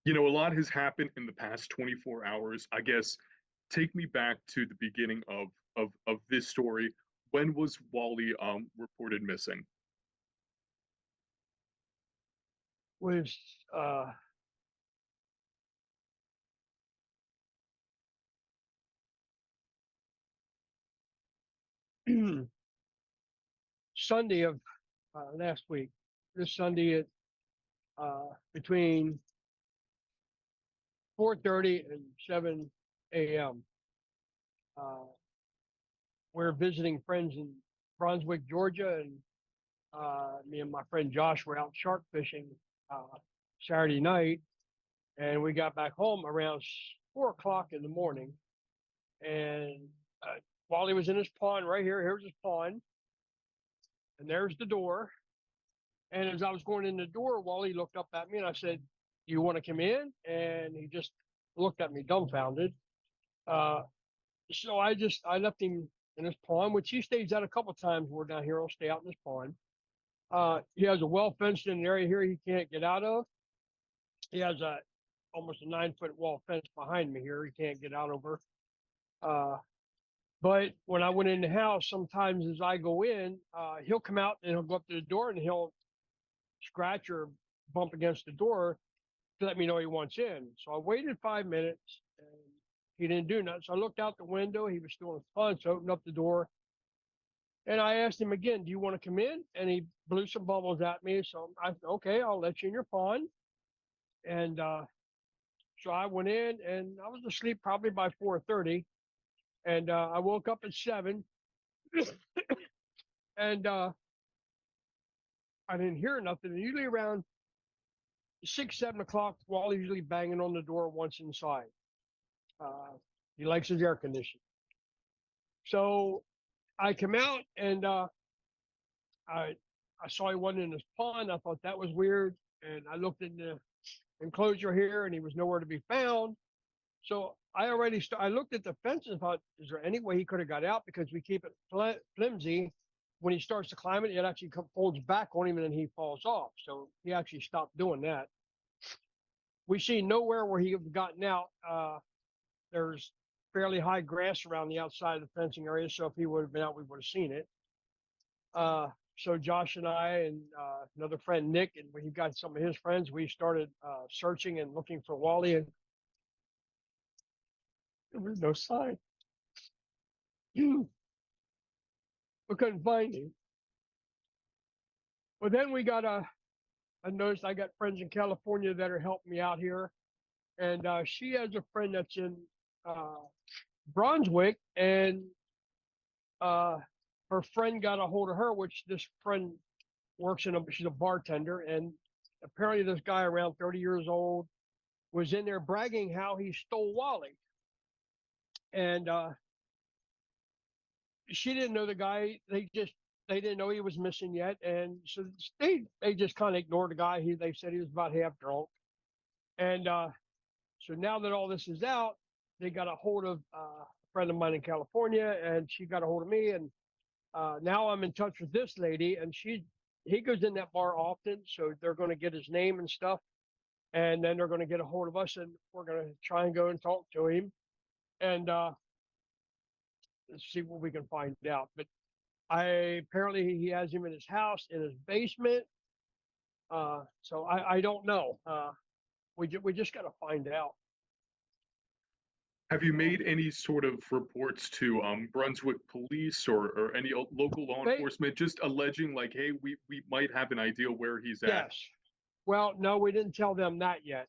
A lot has happened in the past 24 hours. I guess take me back to the beginning of this story. When was Wally reported missing? Was Sunday of last week. This Sunday at between 4:30 and 7 a.m. Uh, we're visiting friends in Brunswick, Georgia, and me and my friend Josh were out shark fishing Saturday night, and we got back home around 4 o'clock in the morning, and Wally was in his pond right here. Here's his pond, and there's the door. And as I was going in the door, Wally looked up at me, and I said, "Do you want to come in?" And he just looked at me dumbfounded. Uh, so I left him in his pond, which he stays out a couple of times. We're down here. He'll stay out in his pond. He has a well fenced in area here he can't get out of. He has a almost a 9 foot wall fence behind me here. He can't get out over. Uh, but when I went in the house, sometimes as I go in, he'll come out and he'll go up to the door and he'll scratch or bump against the door to let me know he wants in. So I waited 5 minutes and he didn't do nothing. So I looked out the window. He was still in his pond. So I opened up the door and I asked him again, "Do you want to come in?" And he blew some bubbles at me. So I said, "Okay, I'll let you in your pond." And so I went in and I was asleep probably by 4:30. And I woke up at 7 and I didn't hear nothing. And usually around 6, 7 o'clock, Wally's usually banging on the door once inside. Uh, he likes his air conditioning. So I come out and I I saw he wasn't in his pond. I thought that was weird, and I looked in the enclosure here, and he was nowhere to be found. So I looked at the fence and thought, is there any way he could have got out? Because we keep it flimsy. When he starts to climb it, it actually folds back on him, and then he falls off. So he actually stopped doing that. We see nowhere where he have gotten out. There's fairly high grass around the outside of the fencing area, so if he would have been out, we would have seen it. So Josh and I and another friend Nick, and he got some of his friends. We started searching and looking for Wally, and there was no sign. We couldn't find him. But then we got I noticed I got friends in California that are helping me out here, and she has a friend that's in uh, Brunswick, and uh, her friend got a hold of her, which this friend works she's a bartender, and apparently this guy around 30 years old was in there bragging how he stole Wally. And she didn't know the guy. They didn't know he was missing yet, and so they just kind of ignored the guy. They said he was about half drunk, and so now that all this is out, they got a hold of a friend of mine in California, and she got a hold of me, and now I'm in touch with this lady, and he goes in that bar often, so they're going to get his name and stuff, and then they're going to get a hold of us, and we're going to try and go and talk to him, and see what we can find out. But apparently he has him in his house in his basement. So I don't know. We just got to find out. Have you made any sort of reports to Brunswick police or any local law enforcement, just alleging like, hey, we might have an idea where he's at? Yes. Well, no, we didn't tell them that yet.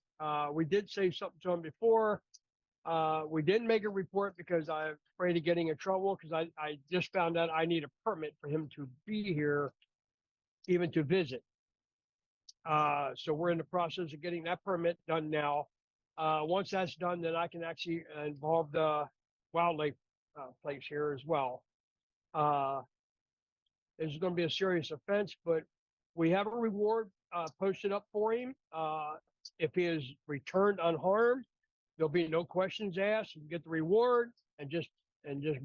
We did say something to them before. We didn't make a report because I'm afraid of getting in trouble because I just found out I need a permit for him to be here, even to visit. So we're in the process of getting that permit done now. Once that's done, then I can actually involve the wildlife place here as well. It's going to be a serious offense, but we have a reward posted up for him. If he is returned unharmed, there'll be no questions asked. You get the reward and just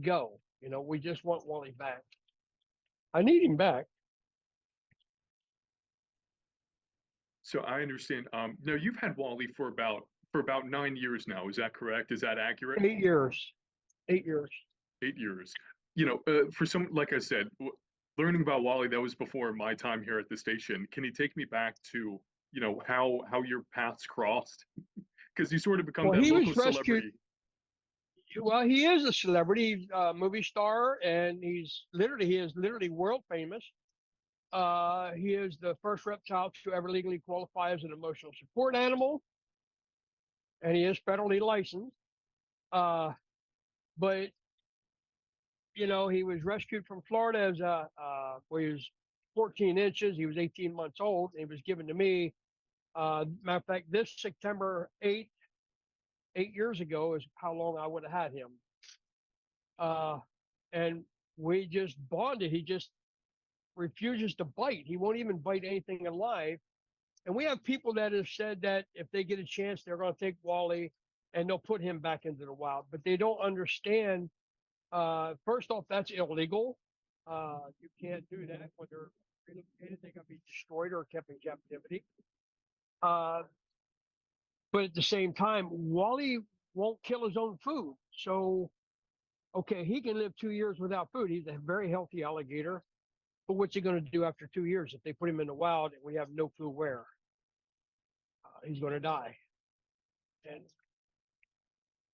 go. We just want Wally back. I need him back. So I understand. Now you've had Wally for about 9 years now. Is that correct? Is that accurate? 8 years. 8 years. 8 years. For some, like I said, learning about Wally, that was before my time here at the station. Can you take me back to, how your paths crossed? Because you sort of become Well, that he local was rescued. celebrity. Well, he is a celebrity. He's a movie star, and he is literally world famous. He is the first reptile to ever legally qualify as an emotional support animal, and he is federally licensed. Uh, but he was rescued from Florida as well, he was 14 inches. He was 18 months old. And he was given to me. Matter of fact, this September 8th, 8 years ago, is how long I would have had him. Uh, and we just bonded. He just refuses to bite. He won't even bite anything alive. And we have people that have said that if they get a chance, they're going to take Wally and they'll put him back into the wild. But they don't understand. First off, that's illegal. You can't do that when they're relocated. They got to be destroyed or kept in captivity. Uh, but at the same time, Wally won't kill his own food. So, okay, he can live 2 years without food. He's a very healthy alligator. But what's he going to do after 2 years if they put him in the wild and we have no clue where? He's going to die. And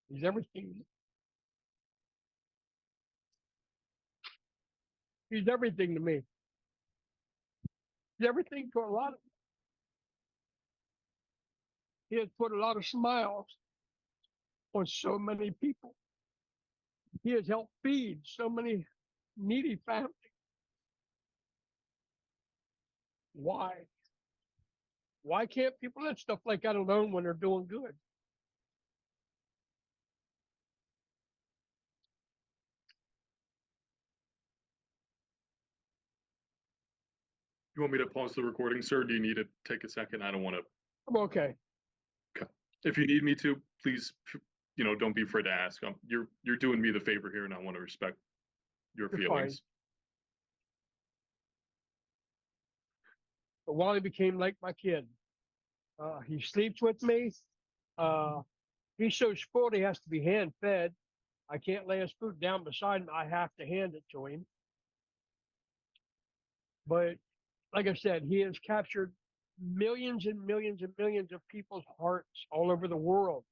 he's everything. He's everything to me. He's everything to a lot of. He has put a lot of smiles on so many people. He has helped feed so many needy families. Why? Why can't people let stuff like that alone when they're doing good? You want me to pause the recording, sir? Do you need to take a second? I don't want to. I'm okay. Okay. If you need me to, please, don't be afraid to ask. You're doing me the favor here, and I want to respect your You're fine. feelings. But Wally became like my kid. He sleeps with me. Uh, he's so spoiled he has to be hand fed. I can't lay his food down beside him. I have to hand it to him. But like I said, he has captured millions and millions and millions of people's hearts all over the world.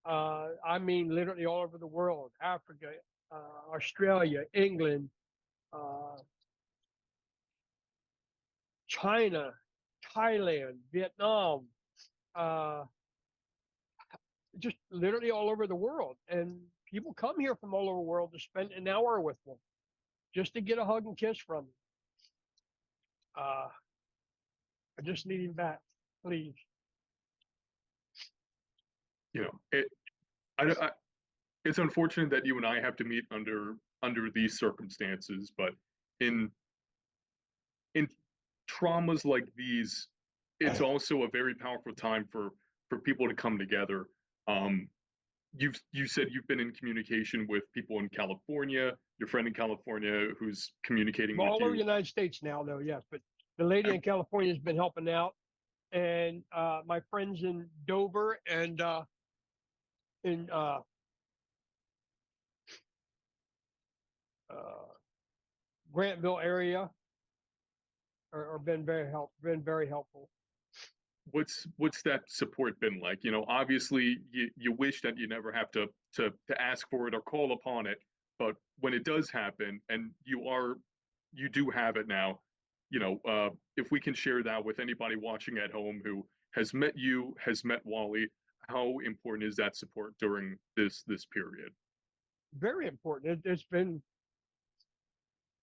I mean, literally all over the world: Africa, Australia, England, uh, China, Thailand, Vietnam, uh, just literally all over the world. And people come here from all over the world to spend an hour with them just to get a hug and kiss from him. I just need him back, please. You know, it. I it's unfortunate that you and I have to meet under these circumstances, but in in traumas like these, it's also a very powerful time for people to come together. Um, you said you've been in communication with people in California, your friend in California who's communicating Well, with all over the you. United States now, though, yes. But the lady in California has been helping out, and my friends in Dover and in uh, Grantville area are been very helpful. What's that support been like? Obviously you wish that you never have to ask for it or call upon it, but when it does happen and you do have it now, if we can share that with anybody watching at home who has met you, has met Wally, how important is that support during this period? Very important. It's been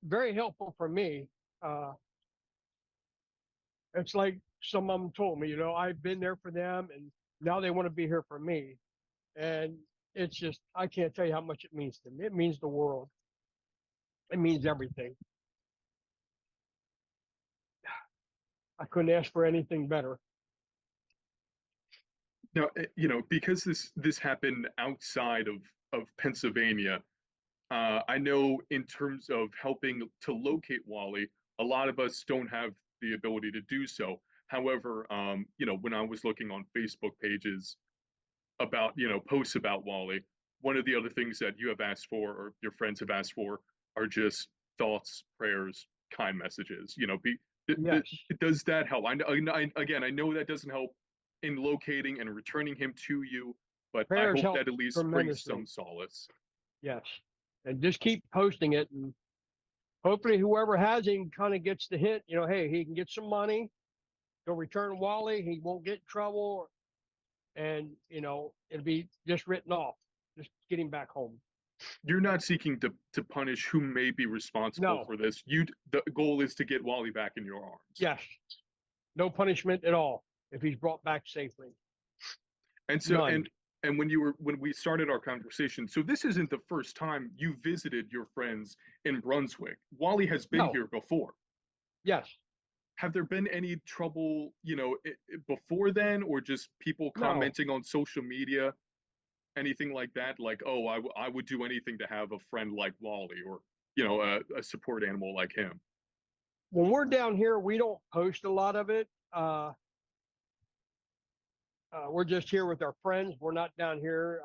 very helpful for me. Uh, it's like some of them told me, I've been there for them, and now they want to be here for me. And it's just, I can't tell you how much it means to me. It means the world. It means everything. I couldn't ask for anything better. Now, because this happened outside of Pennsylvania, I know in terms of helping to locate Wally, a lot of us don't have the ability to do so. However, when I was looking on Facebook pages about, posts about Wally, one of the other things that you have asked for or your friends have asked for are just thoughts, prayers, kind messages. Yes, Does that help? Again, I know that doesn't help in locating and returning him to you, but I prayers hope help that at least brings tremendously. some solace. Yes, and just keep posting it, and hopefully whoever has him kind of gets the hint. Hey, he can get some money. He'll return Wally. He won't get in trouble, and it'll be just written off. Just get him back home. You're not seeking to punish who may be responsible No. for this. The goal is to get Wally back in your arms. Yes. No punishment at all if he's brought back safely. And so None. and when we started our conversation, so this isn't the first time you visited your friends in Brunswick. Wally has been No. here before. Yes. Have there been any trouble, before then, or just people No. commenting on social media, anything like that? Like, oh, I would do anything to have a friend like Wally, or a support animal like him. When we're down here, we don't post a lot of it. We're just here with our friends. We're not down here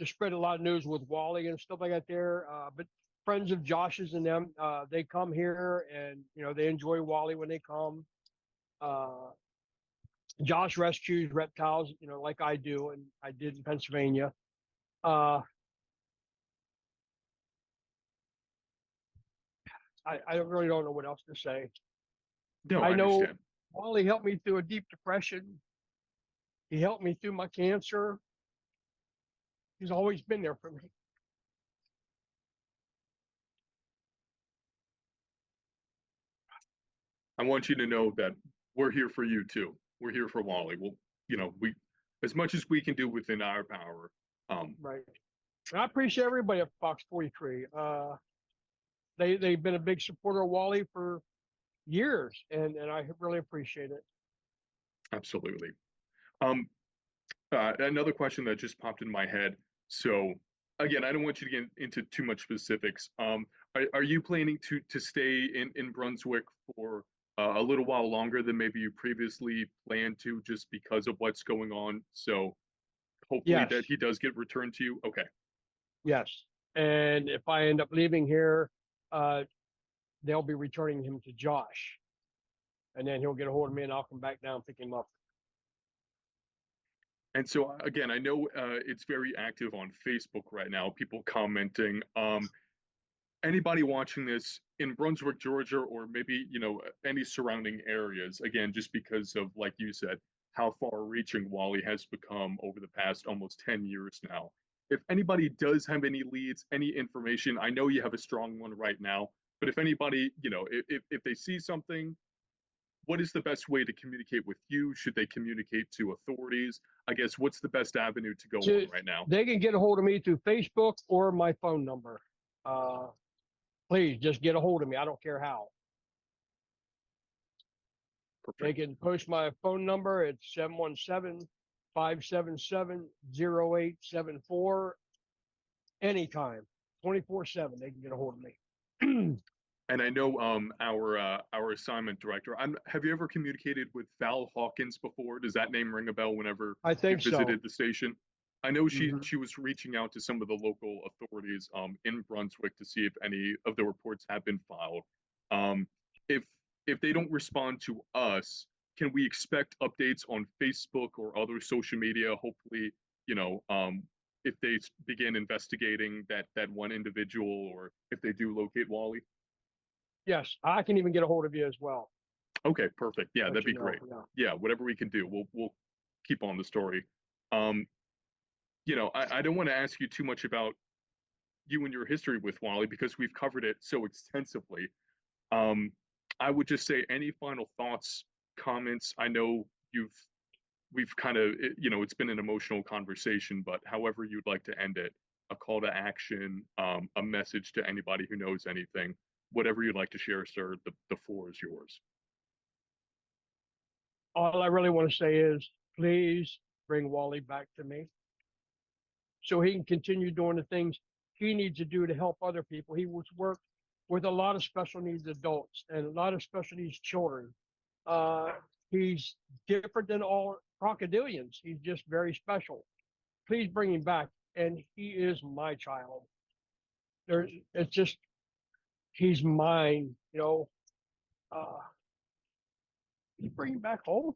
to spread a lot of news with Wally and stuff like that there. But friends of Josh's and them, they come here and they enjoy Wally when they come. Josh rescues reptiles, like I do, and I did in Pennsylvania. Uh, I really don't know what else to say. No, I I know understand. Wally helped me through a deep depression. He helped me through my cancer. He's always been there for me. I want you to know that we're here for you too. We're here for Wally. We as much as we can do within our power. Right. And I appreciate everybody at Fox 43. They've been a big supporter of Wally for years, and I really appreciate it. Absolutely. Um, Another question that just popped in my head. So again, I don't want you to get into too much specifics. Are you planning to stay in Brunswick for a little while longer than maybe you previously planned to, just because of what's going on? So hopefully Yes, that he does get returned to you. Okay. yes. And if I end up leaving here, uh, they'll be returning him to Josh, and then he'll get a hold of me, and I'll come back down and pick him up. And so again, I know it's very active on Facebook right now, people commenting. Anybody watching this in Brunswick, Georgia, or maybe, any surrounding areas, again, just because of, like you said, how far reaching Wally has become over the past almost 10 years now. If anybody does have any leads, any information, I know you have a strong one right now, but if anybody, if they see something, what is the best way to communicate with you? Should they communicate to authorities? I guess what's the best avenue to go So on right now? they can get a hold of me through Facebook or my phone number. Uh, please just get a hold of me. I don't care how. They Perfect. can post my phone number. It's 717-577-0874 anytime, 24/7. They can get a hold of me. And I know our assignment director. Have you ever communicated with Val Hawkins before? Does that name ring a bell whenever I you think so. visited the station? I know Hmm. she was reaching out to some of the local authorities in Brunswick to see if any of the reports have been filed. Um, if if they don't respond to us, can we expect updates on Facebook or other social media? Hopefully, if they begin investigating that one individual, or if they do locate Wally. Yes, I can even get a hold of you as well. Okay, perfect. Yeah, Let that'd you be know. great. Yeah. Yeah, whatever we can do, we'll keep on the story. Um, I don't want to ask you too much about you and your history with Wally because we've covered it so extensively. Um, I would just say any final thoughts, comments. I know we've kind of it's been an emotional conversation, but however you'd like to end it, a call to action, a message to anybody who knows anything, whatever you'd like to share, sir. The floor is yours. All I really want to say is please bring Wally back to me so he can continue doing the things he needs to do to help other people. He was worked with a lot of special needs adults and a lot of special needs children. He's different than all crocodilians. He's just very special. Please bring him back. And he is my child. It's just, he's mine, you know. Uh, you bring him back home.